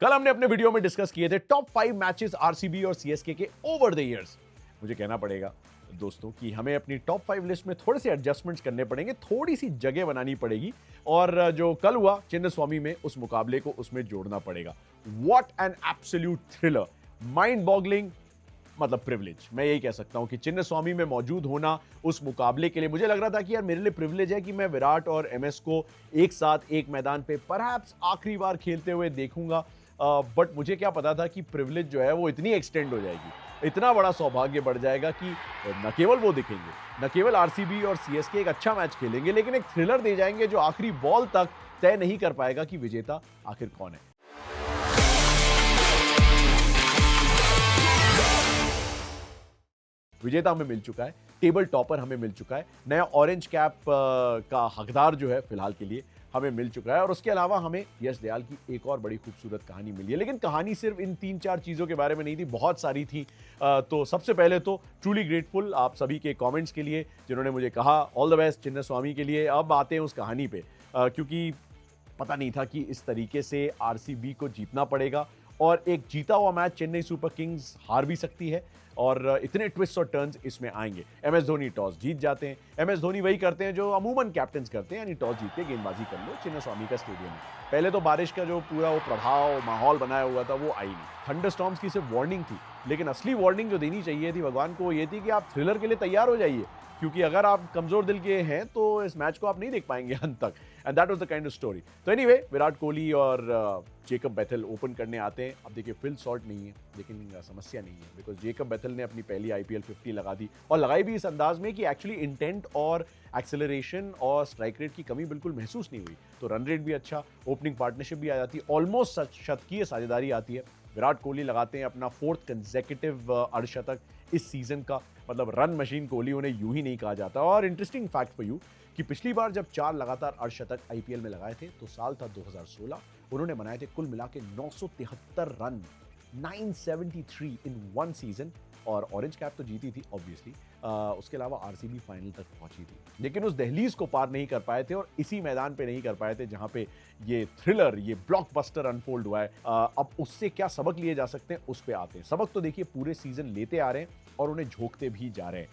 कल हमने अपने वीडियो में डिस्कस किए थे टॉप 5 मैचेस आरसीबी और सीएसके के ओवर द इयर्स। मुझे कहना पड़ेगा दोस्तों कि हमें अपनी टॉप 5 लिस्ट में थोड़े से एडजस्टमेंट्स करने पड़ेंगे, थोड़ी सी जगह बनानी पड़ेगी और जो कल हुआ चिन्नस्वामी में उस मुकाबले को उसमें जोड़ना पड़ेगा। What an absolute thriller, mind boggling, मतलब प्रिविलेज। मैं यही कह सकता हूं कि चिन्नस्वामी में मौजूद होना उस मुकाबले के लिए मुझे लग रहा था कि यार मेरे लिए प्रिविलेज है कि मैं विराट और एमएस को एक साथ एक मैदान पे परहैप्स आखिरी बार खेलते हुए देखूंगा। बट मुझे क्या पता था कि प्रिविलेज जो है वो इतनी एक्सटेंड हो जाएगी, इतना बड़ा सौभाग्य बढ़ जाएगा कि न केवल वो दिखेंगे, न केवल आरसीबी और सीएसके एक अच्छा मैच खेलेंगे, लेकिन एक थ्रिलर दे जाएंगे जो आखिरी बॉल तक तय नहीं कर पाएगा कि विजेता आखिर कौन है। विजेता हमें मिल चुका है, टेबल टॉपर हमें मिल चुका है, नया ऑरेंज कैप का हकदार जो है फिलहाल के लिए हमें मिल चुका है और उसके अलावा हमें यश दयाल की एक और बड़ी खूबसूरत कहानी मिली है। लेकिन कहानी सिर्फ इन 3-4 चीज़ों के बारे में नहीं थी, बहुत सारी थी। तो सबसे पहले तो ट्रूली ग्रेटफुल आप सभी के कमेंट्स के लिए जिन्होंने मुझे कहा ऑल द बेस्ट चिन्नस्वामी के लिए। अब आते हैं उस कहानी पे, क्योंकि पता नहीं था कि इस तरीके से आरसीबी को जीतना पड़ेगा और एक जीता हुआ मैच चेन्नई सुपर किंग्स हार भी सकती है और इतने ट्विस्ट और टर्न्स इसमें आएंगे। एमएस धोनी टॉस जीत जाते हैं। एमएस धोनी वही करते हैं जो अमूमन कैप्टन्स करते हैं, यानी टॉस जीत के गेंदबाजी कर लो चिन्नस्वामी का स्टेडियम में। पहले तो बारिश का जो पूरा वो प्रभाव माहौल बनाया हुआ था वो आई नहीं। थंडरस्टॉर्म्स की सिर्फ वार्निंग थी, लेकिन असली वार्निंग जो देनी चाहिए थी भगवान को ये थी कि आप थ्रिलर के लिए तैयार हो जाइए, क्योंकि अगर आप कमजोर दिल के हैं तो इस मैच को आप नहीं देख पाएंगे अंत तक। And that was the kind of story. तो एनीवे विराट कोहली और जेकब बेथेल ओपन करने आते हैं। अब देखिए फिल शॉट नहीं है, लेकिन समस्या नहीं है, बिकॉज जेकब बेथेल ने अपनी पहली आईपीएल 50 लगा दी और लगाई भी इस अंदाज में कि एक्चुअली इंटेंट और एक्सेलरेशन और स्ट्राइक रेट की कमी बिल्कुल महसूस नहीं हुई। तो रन रेट भी अच्छा, ओपनिंग पार्टनरशिप भी आ जाती है, ऑलमोस्ट शतकीय साझेदारी आती है। विराट कोहली लगाते हैं अपना 4th कंसेक्यूटिव अर्धशतक इस सीजन का, मतलब रन मशीन कोहली उन्हें यूं ही नहीं कहा जाता। और इंटरेस्टिंग फैक्ट फॉर यू कि पिछली बार जब 4 लगातार अर्धशतक आईपीएल में लगाए थे तो साल था 2016, उन्होंने बनाए थे कुल मिला के 973 रन, 973 इन वन सीजन, और ऑरेंज कैप तो जीती थी ऑब्वियसली। उसके अलावा आरसीबी फाइनल तक पहुंची थी, लेकिन उस दहलीज को पार नहीं कर पाए थे और इसी मैदान पे नहीं कर पाए थे जहां पे ये थ्रिलर, ये ब्लॉकबस्टर अनफोल्ड हुआ है। अब उससे क्या सबक लिए जा सकते हैं उस पे आते हैं। सबक तो देखिए पूरे सीजन लेते आ रहे हैं और उन्हें झोंकते भी जा रहे हैं।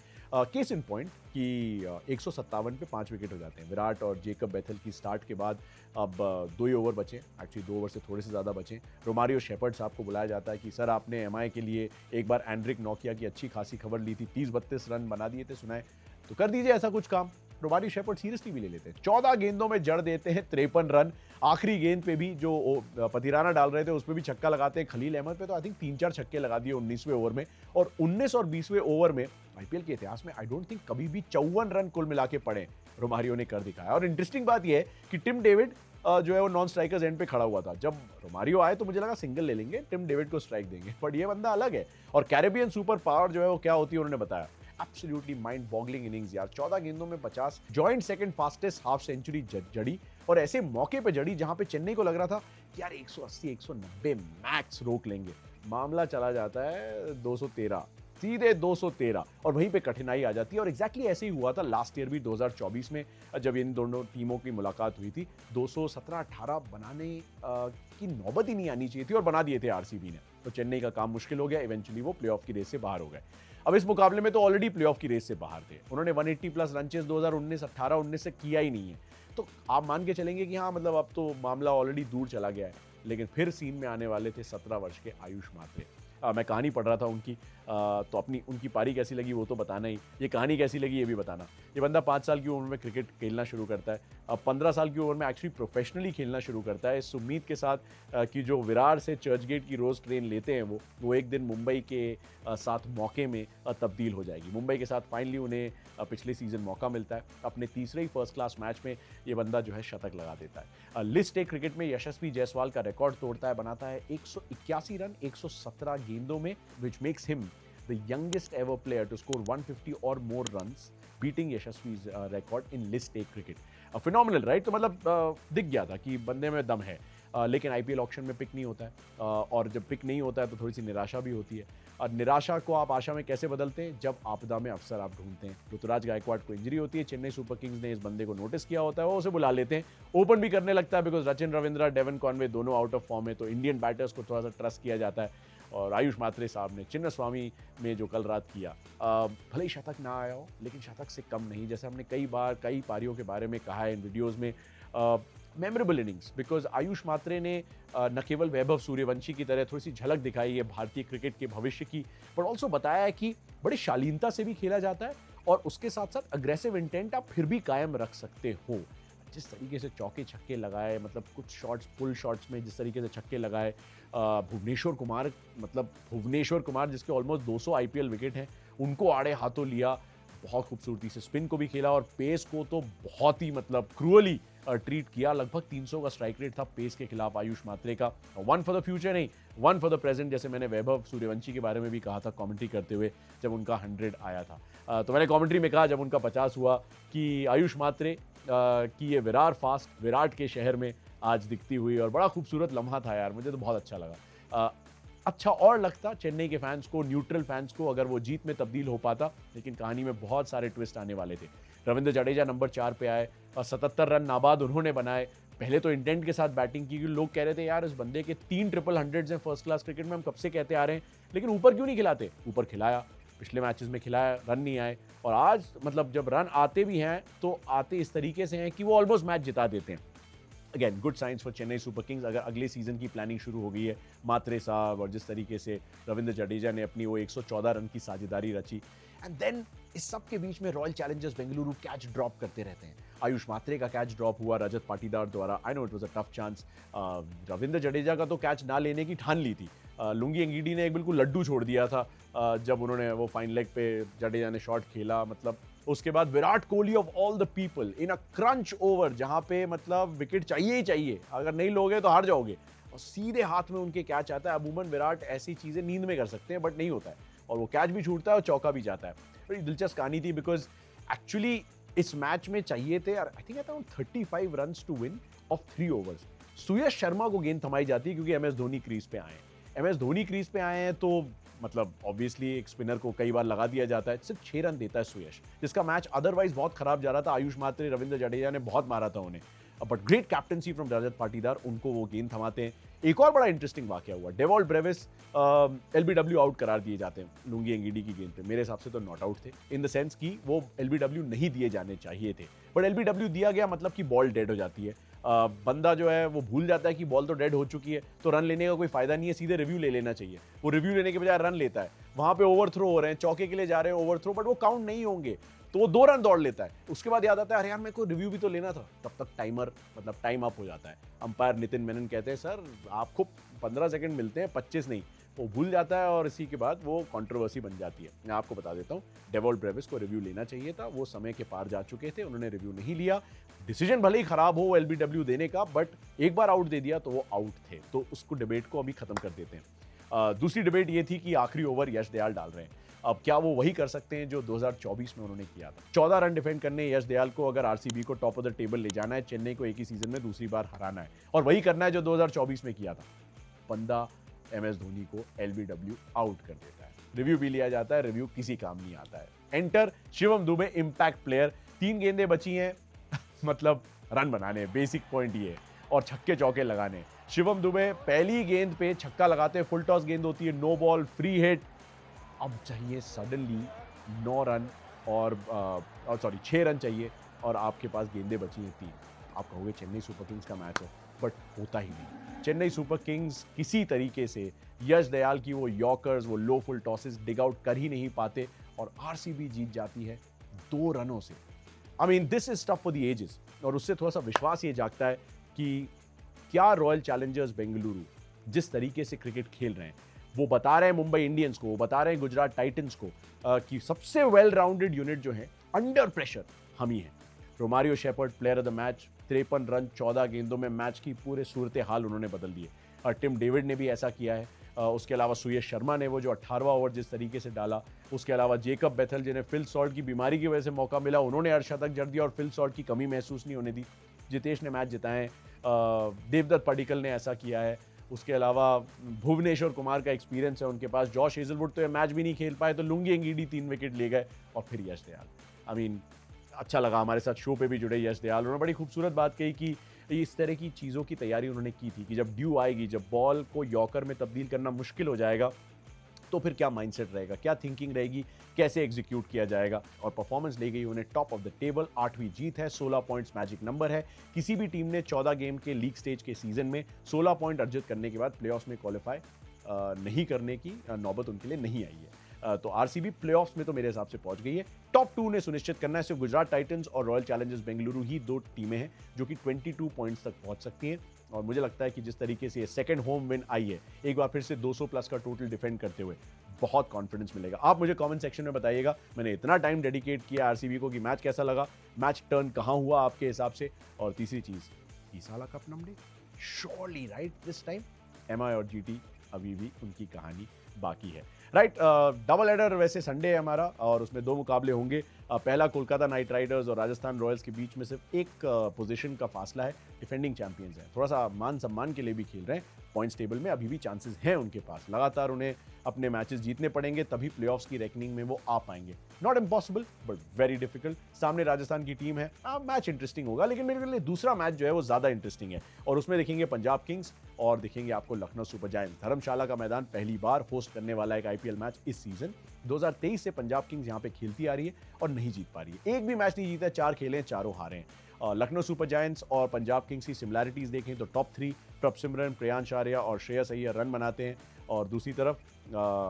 केस इन पॉइंट कि 157 पे 5 विकेट हो जाते हैं विराट और जेकब बेथेल की स्टार्ट के बाद। अब 2 ही ओवर बचे, एक्चुअली 2 ओवर से थोड़े से ज़्यादा बचे। रोमारियो शेपर्ड साहब को बुलाया जाता है कि सर आपने एमआई के लिए एक बार एंड्रिक नोकिया की अच्छी खासी खबर ली थी, 30-32 रन बना दिए थे सुनाए, तो कर दीजिए ऐसा कुछ काम। रोमारियो शेपर्ड सीरियसली भी ले लेते हैं, 14 गेंदों में जड़ देते हैं 53 रन। आखिरी गेंद पे भी जो पतिराना डाल रहे थे उस पर भी छक्का लगाते हैं। खलील अहमद पे तो आई थिंक 3-4 छक्के लगा दिए 19वें ओवर में। और 19 और 20वें ओवर में आईपीएल के इतिहास में आई डोंट थिंक कभी भी 54 रन कुल मिला के पड़े रोमारियो ने कर दिखाया। और इंटरेस्टिंग बात यह है कि टिम डेविड जो है वो नॉन स्ट्राइकर्स एंड पे खड़ा हुआ था। जब रोमारियो आए तो मुझे लगा सिंगल ले लेंगे, टिम डेविड को स्ट्राइक देंगे, बट ये बंदा अलग है। और कैरेबियन सुपर पावर जो है वो क्या होती है उन्होंने बताया। एब्सोल्युटली माइंड बॉगलिंग इनिंग्स यार, 14 गेंदों में 50, joint second fastest half century जड़ी, और ऐसे मौके पे जड़ी जहां पे चेन्नई को लग रहा था कि यार 180-190 मैक्स रोक लेंगे। मामला चला जाता है 213, सीधे 213, और वहीं पे कठिनाई आ जाती है। और एग्जैक्टली ऐसे ही हुआ था लास्ट ईयर भी 2024 में जब इन दोनों टीमों की मुलाकात हुई थी। 217-18 बनाने की नौबत ही नहीं आनी चाहिए थी और बना दिए थे आरसीबी ने। तो चेन्नई का काम मुश्किल हो गया, इवेंचुअली वो प्लेऑफ की रेस से बाहर हो गए। अब इस मुकाबले में तो ऑलरेडी प्लेऑफ की रेस से बाहर थे, उन्होंने 180 प्लस रनचेस 2019-18-19 से किया ही नहीं है। तो आप मान के चलेंगे कि हाँ मतलब अब तो मामला ऑलरेडी दूर चला गया है। लेकिन फिर सीन में आने वाले थे 17 वर्ष के आयुष मात्रे। मैं कहानी पढ़ रहा था उनकी, तो अपनी उनकी पारी कैसी लगी वो तो बताना ही, ये कहानी कैसी लगी ये भी बताना। ये बंदा 5 साल की उम्र में क्रिकेट खेलना शुरू करता है, अब 15 साल की उम्र में एक्चुअली प्रोफेशनली खेलना शुरू करता है, इस उम्मीद के साथ कि जो विरार से चर्चगेट की रोज़ ट्रेन लेते हैं वो एक दिन मुंबई के साथ मौके में तब्दील हो जाएगी। मुंबई के साथ फाइनली उन्हें पिछले सीजन मौका मिलता है। अपने तीसरे ही फर्स्ट क्लास मैच में ये बंदा जो है शतक लगा देता है। लिस्ट ए क्रिकेट में यशस्वी जायसवाल का रिकॉर्ड तोड़ता है, बनाता है 181 रन 117 गेंदों में, which makes him the youngest ever player to score 150 or more runs, beating यशस्वी's record in list A cricket. Phenomenal, right? तो मतलब दिख गया था कि बंदे में दम है। लेकिन आईपीएल ऑक्शन में पिक नहीं होता है, और जब पिक नहीं होता है तो थोड़ी सी निराशा भी होती है। और निराशा को आप आशा में कैसे बदलते हैं? जब आपदा में अवसर आप ढूंढते हैं। ऋतुराज गायकवाड को इंजरी होती है, चेन्नई सुपर किंग्स ने इस बंदे को नोटिस किया होता है, वो उसे बुला लेते हैं, ओपन भी करने लगता है, because Rachin Ravindra, Devon Conway दोनों आउट ऑफ फॉर्म है, तो इंडियन बैटर्स को थोड़ा सा ट्रस्ट किया जाता है। और आयुष मात्रे साहब ने चिन्न स्वामी में जो कल रात किया, भले ही शतक ना आया हो, लेकिन शतक से कम नहीं, जैसे हमने कई बार कई पारियों के बारे में कहा है इन वीडियोज़ में, मेमोरेबल इनिंग्स, बिकॉज आयुष मात्रे ने न केवल वैभव सूर्यवंशी की तरह थोड़ी सी झलक दिखाई है भारतीय क्रिकेट के भविष्य की, बट ऑल्सो बताया है कि बड़ी शालीनता से भी खेला जाता है, और उसके साथ साथ अग्रेसिव इंटेंट आप फिर भी कायम रख सकते हो। जिस तरीके से चौके छक्के लगाए, मतलब कुछ शॉट्स, पुल शॉट्स में जिस तरीके से छक्के लगाए, भुवनेश्वर कुमार, मतलब भुवनेश्वर कुमार जिसके ऑलमोस्ट 200 आईपीएल विकेट हैं, उनको आड़े हाथों लिया, बहुत खूबसूरती से स्पिन को भी खेला, और पेस को तो बहुत ही मतलब क्रूअली ट्रीट किया। लगभग 300 का स्ट्राइक रेट था पेस के खिलाफ आयुष मात्रे का। वन फॉर द फ्यूचर नहीं, वन फॉर द प्रेजेंट, जैसे मैंने वैभव सूर्यवंशी के बारे में भी कहा था कमेंट्री करते हुए जब उनका 100 आया था। तो मैंने कमेंट्री में कहा जब उनका 50 हुआ कि आयुष मात्रे की ये विरार फास्ट विराट के शहर में आज दिखती हुई, और बड़ा खूबसूरत लम्हा था यार, मुझे तो बहुत अच्छा लगा। अच्छा और लगता चेन्नई के फैंस को, न्यूट्रल फैंस को, अगर वो जीत में तब्दील हो पाता, लेकिन कहानी में बहुत सारे ट्विस्ट आने वाले थे। रविंद्र जडेजा नंबर 4 पे आए और 77 रन नाबाद उन्होंने बनाए। पहले तो इंटेंट के साथ बैटिंग की, लोग कह रहे थे यार इस बंदे के 3 ट्रिपल हंड्रेड्स हैं फर्स्ट क्लास क्रिकेट में, हम कब से कहते आ रहे हैं, लेकिन ऊपर क्यों नहीं खिलाते? ऊपर खिलाया, पिछले मैचेस में खिलाया, रन नहीं आए, और आज मतलब जब रन आते भी हैं तो आते इस तरीके से हैं कि वो ऑलमोस्ट मैच जिता देते हैं। Again good science for Chennai super Kings. अगर अगले सीजन की प्लानिंग शुरू हो गई है मात्रे साहब, और जिस तरीके से रविंद्र जडेजा ने अपनी वो 114 रन की साझेदारी रची, एंड देन इस सब के बीच में royal Challengers Bengaluru catch drop करते रहते हैं। आयुष मात्रे का कैच ड्रॉप हुआ रजत पाटीदार द्वारा, I know it was a tough chance. Ravindra Jadeja का तो कैच ना लेने की ठान ली थी, लुंगी एंगीडी ने एक बिल्कुल लड्डू छोड़ दिया था जब उन्होंने वो फाइन लेग पे जडेजा ने शॉट खेला। मतलब उसके बाद Virat Kohli of all the people in a crunch over, जहां पे मतलब विकेट चाहिए ही चाहिए, अगर नहीं लोगे तो हार जाओगे, और सीधे हाथ में उनके कैच आता है। अमूमन विराट ऐसी चीजें नींद में कर सकते हैं, बट नहीं होता है, और वो कैच भी छूटता है और चौका भी जाता है। बड़ी दिलचस्प कहानी थी, बिकॉज एक्चुअली इस मैच में चाहिए थे I think around 35 run to win off 3 overs. Suyash Sharma को गेंद थमाई जाती है क्योंकि एमएस धोनी क्रीज पे आए हैं। एमएस धोनी क्रीज पे आए हैं तो मतलब ऑब्वियसली एक स्पिनर को कई बार लगा दिया जाता है। सिर्फ 6 रन देता है सुयश, जिसका मैच अदरवाइज बहुत खराब जा रहा था। आयुष मात्रे, रविंद्र जडेजा ने बहुत मारा था उन्हें, but great captaincy from Rajat Patidar, उनको वो गेंद थमाते हैं। एक और बड़ा इंटरेस्टिंग वाकया हुआ, डेवॉल्ट ब्रेविस एलबीडब्ल्यू आउट करार दिए जाते हैं लुंगी एंगीडी की गेंद पे। मेरे हिसाब से तो नॉट आउट थे, इन द सेंस कि वो एलबीडब्ल्यू नहीं दिए जाने चाहिए थे, बट एलबीडब्ल्यू दिया गया, मतलब कि बॉल डेड हो जाती है। बंदा जो है वो भूल जाता है कि बॉल तो डेड हो चुकी है, तो रन लेने का कोई फायदा नहीं है, सीधे रिव्यू ले लेना चाहिए। वो रिव्यू लेने के बजाय रन लेता है, वहां पे ओवर थ्रो हो रहे हैं, चौके के लिए जा रहे हैं ओवर थ्रो, बट वो काउंट नहीं होंगे, तो वो 2 रन दौड़ लेता है। उसके बाद याद आता है अरे यार मेरे को रिव्यू भी तो लेना था, तब तक टाइमर मतलब टाइम अप हो जाता है। अंपायर नितिन मेनन कहते हैं सर आपको 15 सेकंड मिलते हैं, 25 नहीं। वो भूल जाता है और इसी के बाद वो कंट्रोवर्सी बन जाती है। मैं आपको बता देता हूँ, डेवॉल्ट ब्रेविस को रिव्यू लेना चाहिए था, वो समय के पार जा चुके थे, उन्होंने रिव्यू नहीं लिया। डिसीजन भले ही खराब हो एलबीडब्ल्यू देने का, बट एक बार आउट दे दिया तो वो आउट थे, तो उसको डिबेट को अभी खत्म कर देते हैं। दूसरी डिबेट ये थी कि आखिरी ओवर यश दयाल डाल रहे हैं, अब क्या वो वही कर सकते हैं जो 2024 में उन्होंने किया था? 14 रन डिफेंड करने यश दयाल को, अगर आरसीबी को टॉप ऑफ द टेबल ले जाना है, चेन्नई को एक ही सीजन में दूसरी बार हराना है, और वही करना है जो 2024 में किया था। बंदा एमएस धोनी को एलबीडब्ल्यू आउट कर देता है, रिव्यू भी लिया जाता है, रिव्यू किसी काम नहीं आता है। Enter Shivam Dubey, impact player, 3 गेंदें बची हैं मतलब रन बनाने, बेसिक पॉइंट ये, और छक्के चौके लगाने। शिवम दुबे पहली गेंद पे छक्का लगाते हैं, फुल टॉस गेंद होती है, नो बॉल, फ्री हिट। अब चाहिए सडनली 9 रन और 6 रन चाहिए, और आपके पास गेंदें बची हैं 3। आप कहोगे चेन्नई सुपर किंग्स का मैच है, बट होता ही नहीं। चेन्नई सुपर किंग्स किसी तरीके से यश दयाल की वो यॉर्कर्स, वो लो फुल टॉसेस डिग आउट कर ही नहीं पाते, और आरसीबी जीत जाती है 2 रनों से। I mean this is tough for the ages, और उससे थोड़ा सा विश्वास ये जागता है कि क्या रॉयल चैलेंजर्स बेंगलुरु जिस तरीके से क्रिकेट खेल रहे हैं, वो बता रहे हैं मुंबई इंडियंस को, वो बता रहे हैं गुजरात टाइटंस को कि सबसे वेल राउंडेड यूनिट जो है अंडर प्रेशर हम ही हैं। Romario Shepherd player of the match, 53 run 14 गेंदों में मैच की पूरे सूरत हाल उन्होंने बदल दिए, और टिम डेविड ने भी ऐसा किया है। उसके अलावा सुयश शर्मा ने वो जो 18वां ओवर जिस तरीके से डाला, उसके अलावा जेकब बेथल जिन्हें फिल सॉल्ट की बीमारी की वजह से मौका मिला, उन्होंने अर्धशतक जड़ दिया और फिल सॉल्ट की कमी महसूस नहीं होने दी। जितेश ने मैच जिताए, देवदत्त पडिक्कल ने ऐसा किया है, उसके अलावा भुवनेश्वर कुमार का एक्सपीरियंस है उनके पास, जॉश हेजलवुड तो ये मैच भी नहीं खेल पाए तो लुंगी एंगीडी 3 विकेट ले गए, और फिर यश दयाल। आई मीन अच्छा लगा, हमारे साथ शो पे भी जुड़े यश दयाल, उन्होंने बड़ी खूबसूरत बात कही कि इस तरह की चीज़ों की तैयारी उन्होंने की थी कि जब ड्यू आएगी, जब बॉल को यॉर्कर में तब्दील करना मुश्किल हो जाएगा, तो फिर क्या माइंडसेट रहेगा, क्या थिंकिंग रहेगी, कैसे एग्जीक्यूट किया जाएगा, और परफॉर्मेंस ले गई उन्हें टॉप ऑफ द टेबल। 8वीं जीत है, 16 पॉइंट्स मैजिक नंबर है। किसी भी टीम ने 14 गेम के लीग स्टेज के सीजन में 16 पॉइंट अर्जित करने के बाद प्लेऑफ्स में क्वालिफाई नहीं करने की नौबत उनके लिए नहीं आई है। तो आरसीबी प्लेऑफ्स में तो मेरे हिसाब से पहुंच गई है। टॉप 2 ने सुनिश्चित करना है, सिर्फ गुजरात टाइटंस और रॉयल चैलेंजर्स बेंगलुरु ही 2 टीमें हैं जो कि 22 पॉइंट्स तक पहुंच सकती हैं, और मुझे लगता है कि जिस तरीके से ये सेकंड होम विन आई है, एक बार फिर से 200 प्लस का टोटल डिफेंड करते हुए बहुत कॉन्फिडेंस मिलेगा। आप मुझे कमेंट सेक्शन में बताइएगा, मैंने इतना टाइम डेडिकेट किया आरसीबी को, कि मैच कैसा लगा, मैच टर्न कहां हुआ आपके हिसाब से। और तीसरी चीज, तीसाला cup number surely right this time, MI और जीटी अभी भी उनकी कहानी बाकी है। राइट, डबल हेडर वैसे संडे है हमारा, और उसमें 2 मुकाबले होंगे। पहला कोलकाता नाइट राइडर्स और राजस्थान रॉयल्स के बीच में सिर्फ एक पोजीशन का फासला है, डिफेंडिंग चैंपियंस है, थोड़ा सा मान सम्मान के लिए भी खेल रहे हैं। पॉइंट्स टेबल में अभी भी चांसेस हैं उनके पास, लगातार उन्हें अपने मैचेस जीतने पड़ेंगे, तभी प्लेऑफ्स की रैंकिंग में वो आ पाएंगे। Not impossible but very difficult. सामने राजस्थान की टीम है, मैच इंटरेस्टिंग होगा, लेकिन मेरे लिए दूसरा मैच जो है वो ज्यादा इंटरेस्टिंग है, और उसमें देखेंगे पंजाब किंग्स और देखेंगे आपको लखनऊ सुपर जायंट्स। धर्मशाला का मैदान पहली बार होस्ट करने वाला एक आईपीएल मैच इस सीजन। 2023 से पंजाब किंग्स यहाँ पे खेलती आ रही है और नहीं जीत पा रही है, एक भी मैच नहीं जीता, 4 खेले, चारों हारे हैं। लखनऊ सुपर जायंट्स और पंजाब किंग्स की सिमिलैरिटीज देखें तो टॉप 3 प्रभसिमरन, प्रियांश आर्या और श्रेयस अय्यर रन बनाते हैं, और दूसरी तरफ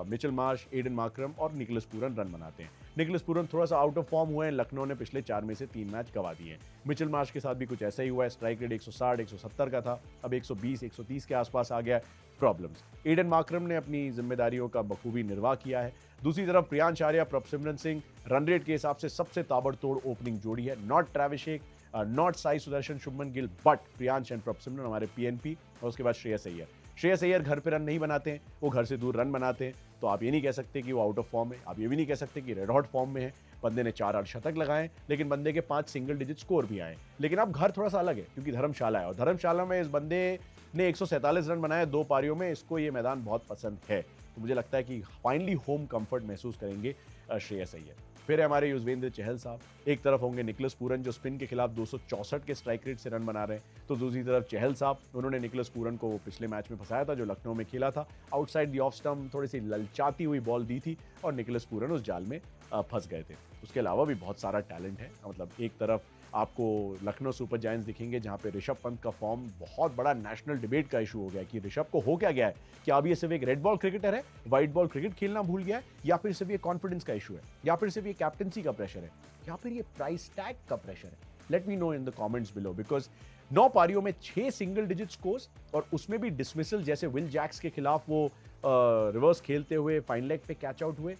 मिचेल मार्श, एडन मार्करम और निकोलस पूरन रन बनाते हैं। निकोलस पूरन थोड़ा सा आउट ऑफ फॉर्म हुए हैं, लखनऊ ने पिछले 4 में से 3 मैच गंवा दिए हैं। मिचेल मार्श के साथ भी कुछ ऐसा ही हुआ है, स्ट्राइक रेट 160, 170 का था, अब 120, 130 के आसपास आ गया है। प्रॉब्लम्स, एडन मार्करम ने अपनी जिम्मेदारियों का बखूबी निर्वाह किया है। दूसरी तरफ प्रियांश आर्या, प्रभसिमरन सिंह रन रेट के हिसाब से सबसे ताबड़तोड़ ओपनिंग जोड़ी है। नॉट ट्रेविस शेख, not Sai Sudharsan, Shubman Gill, but Priyansh and Prabhsimran हमारे पीएनपी, और उसके बाद श्रेयस अय्यर। श्रेयस अय्यर घर पे रन नहीं बनाते हैं, वो घर से दूर रन बनाते हैं, तो आप ये नहीं कह सकते कि वो आउट ऑफ फॉर्म है, आप ये भी नहीं कह सकते कि रेड हॉट फॉर्म में है। बंदे ने 4 अर्धशतक लगाए, लेकिन बंदे के 5 सिंगल डिजिट स्कोर भी आए। लेकिन अब घर थोड़ा सा अलग है, क्योंकि धर्मशाला है, और धर्मशाला में इस बंदे ने 147 रन बनाए 2 पारियों में, इसको ये मैदान बहुत पसंद है। तो मुझे लगता है कि फाइनली होम कंफर्ट महसूस करेंगे श्रेयस अय्यर। फिर है हमारे युजवेंद्र चहल साहब, एक तरफ होंगे निकोलस पूरन जो स्पिन के खिलाफ 264 के स्ट्राइक रेट से रन बना रहे हैं, तो दूसरी तरफ चहल साहब, उन्होंने निकोलस पूरन को पिछले मैच में फंसाया था जो लखनऊ में खेला था। आउटसाइड दी ऑफ स्टंप थोड़ी सी ललचाती हुई बॉल दी थी और निकोलस पूरन उस जाल में फंस गए थे। उसके अलावा भी बहुत सारा टैलेंट है, मतलब एक तरफ आपको लखनऊ सुपर जायंट्स दिखेंगे जहां पे ऋषभ पंत का फॉर्म बहुत बड़ा नेशनल डिबेट का इशू हो गया कि ऋषभ को हो क्या गया है, क्या अब ये सिर्फ एक रेड बॉल क्रिकेटर है, व्हाइट बॉल क्रिकेट खेलना भूल गया है, या फिर सिर्फ ये कॉन्फिडेंस का इशू है, या फिर सिर्फ ये कैप्टनसी का प्रेशर है, या फिर ये प्राइस टैग का प्रेशर है। Let me know in the comments below, because 9 पारियों में 6 सिंगल डिजिट स्कोर्स, और उसमें भी डिसमिसल, जैसे विल जैक्स के खिलाफ वो रिवर्स खेलते हुए फाइन लेग पे कैच आउट हुए।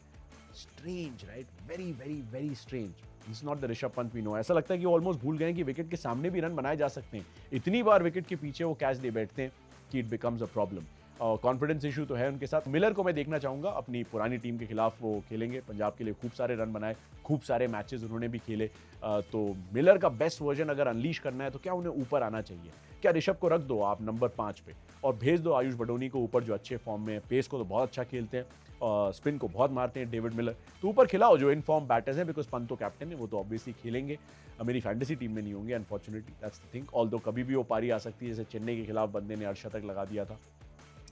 Strange right, very very very strange. This not the Rishabh Pant we know. ऐसा लगता है कि ऑलमोस्ट भूल गए कि विकेट के सामने भी रन बनाए जा सकते हैं, इतनी बार विकेट के पीछे वो कैच दे बैठते हैं कि it becomes a problem. Confidence issue तो है उनके साथ। मिलर को मैं देखना चाहूंगा, अपनी पुरानी टीम के खिलाफ वो खेलेंगे, पंजाब के लिए खूब सारे रन बनाए, खूब सारे मैचेस उन्होंने भी खेले। तो मिलर का बेस्ट वर्जन अगर अनलीश करना है तो क्या उन्हें ऊपर आना चाहिए? क्या ऋषभ को रख दो आप नंबर 5 पे और भेज दो आयुष बडोनी को ऊपर, जो अच्छे फॉर्म में है, पेस को तो बहुत अच्छा खेलते हैं, स्पिन को बहुत मारते हैं डेविड मिलर, तो ऊपर खिलाओ जो इन फॉर्म बैटर्स हैं, बिकॉज पंत तो कैप्टन है, वो तो ऑब्वियसली खेलेंगे। मेरी फैंटेसी टीम में नहीं होंगे unfortunately, that's the thing. Although कभी भी वो पारी आ सकती है, जैसे चेन्नई के खिलाफ बंदे ने अर्धशतक लगा दिया था।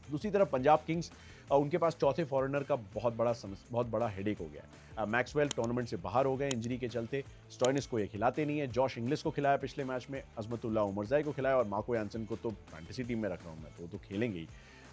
दूसरी तरफ पंजाब किंग्स, उनके पास चौथे फॉरेनर का बहुत बड़ा हेडेक हो गया है। मैक्सवेल टूर्नामेंट से बाहर हो गए इंजरी के चलते, स्टॉइनिस को ये खिलाते नहीं है, जॉश इंग्लिश को खिलाया पिछले मैच में, अजमतुल्ला उमरजाई को खिलाया, और मार्को यानसन को तो फैंटेसी टीम में रख रहा हूँ मैं, तो खेलेंगे ही।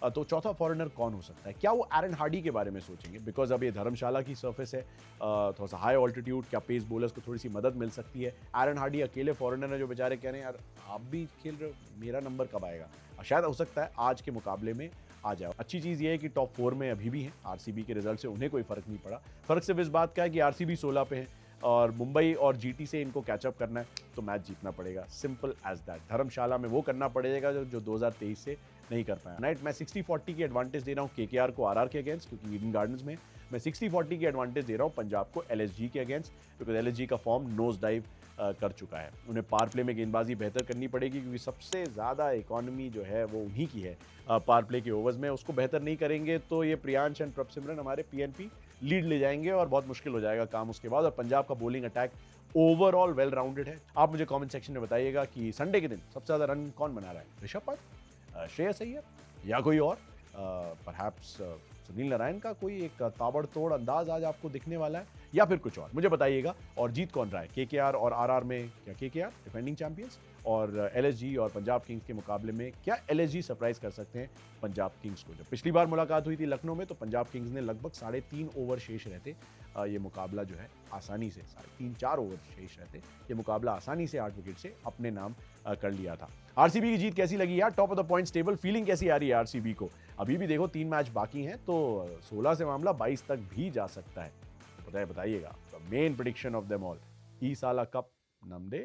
तो चौथा फॉरेनर कौन हो सकता है? क्या वो एरन हार्डी के बारे में सोचेंगे? बिकॉज अब ये धर्मशाला की सर्फेस है, थोड़ा सा हाई ऑल्टीट्यूड, क्या पेस बॉलर्स को थोड़ी सी मदद मिल सकती है? एरन हार्डी अकेले फॉरेनर है जो बेचारे कह रहे हैं यार आप भी खेल रहे हो, मेरा नंबर कब आएगा? शायद हो सकता है आज के मुकाबले में आ जाओ। अच्छी चीज़ ये है कि टॉप 4 में अभी भी हैं, आरसीबी के रिजल्ट से उन्हें कोई फर्क नहीं पड़ा। फर्क सिर्फ इस बात का है कि आरसीबी 16 पे है और मुंबई और जीटी से इनको कैचअप करना है, तो मैच जीतना पड़ेगा, सिंपल एज दैट। धर्मशाला में वो करना पड़ेगा जो 2023 से नहीं कर पाया। नाइट मैं 60-40 की एडवांटेज दे रहा हूँ केकेआर को आरआर के अगेंस्ट, क्योंकि ईडन गार्डन्स में मैं 60-40 की एडवांटेज दे रहा हूँ पंजाब को एलएसजी के अगेंस्ट, बिकॉज एलएसजी का फॉर्म नोज डाइव कर चुका है। उन्हें पावर प्ले में गेंदबाजी बेहतर करनी पड़ेगी क्योंकि सबसे ज़्यादा इकोनॉमी जो है वो उन्हीं की है पावर प्ले के ओवर्स में। उसको बेहतर नहीं करेंगे तो ये प्रियांश एंड प्रभसिमरन हमारे पीएनपी लीड ले जाएंगे और बहुत मुश्किल हो जाएगा काम उसके बाद। और पंजाब का bowling attack overall well rounded है। आप मुझे कमेंट सेक्शन में बताइएगा कि संडे के दिन सबसे ज़्यादा रन कौन बना रहा है, ऋषभ पंत, श्रेयस अय्यर या कोई और, परहैप्स सुनील नारायण का कोई एक ताबड़तोड़ अंदाज आज आपको दिखने वाला है या फिर कुछ और, मुझे बताइएगा। और जीत कौन रहा है, केकेआर और आरआर में? क्या केकेआर डिफेंडिंग चैंपियंस और एलएसजी और पंजाब किंग्स के मुकाबले में क्या एलएसजी सरप्राइज कर सकते हैं पंजाब किंग्स को? जब पिछली बार मुलाकात हुई थी लखनऊ में तो पंजाब किंग्स ने लगभग 3.5 ओवर शेष रहते ये मुकाबला जो है आसानी से 3.5-4 ओवर शेष रहते ये मुकाबला आसानी से 8 विकेट से अपने नाम कर लिया था। आरसीबी की जीत कैसी लगी यार? Top of the points table feeling कैसी आ रही है आरसीबी को? अभी भी देखो 3 मैच बाकी हैं तो 16 से मामला 22 तक भी जा सकता है। बताइएगा। Main prediction of them all, ई साला कप नमदे।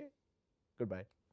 Good bye.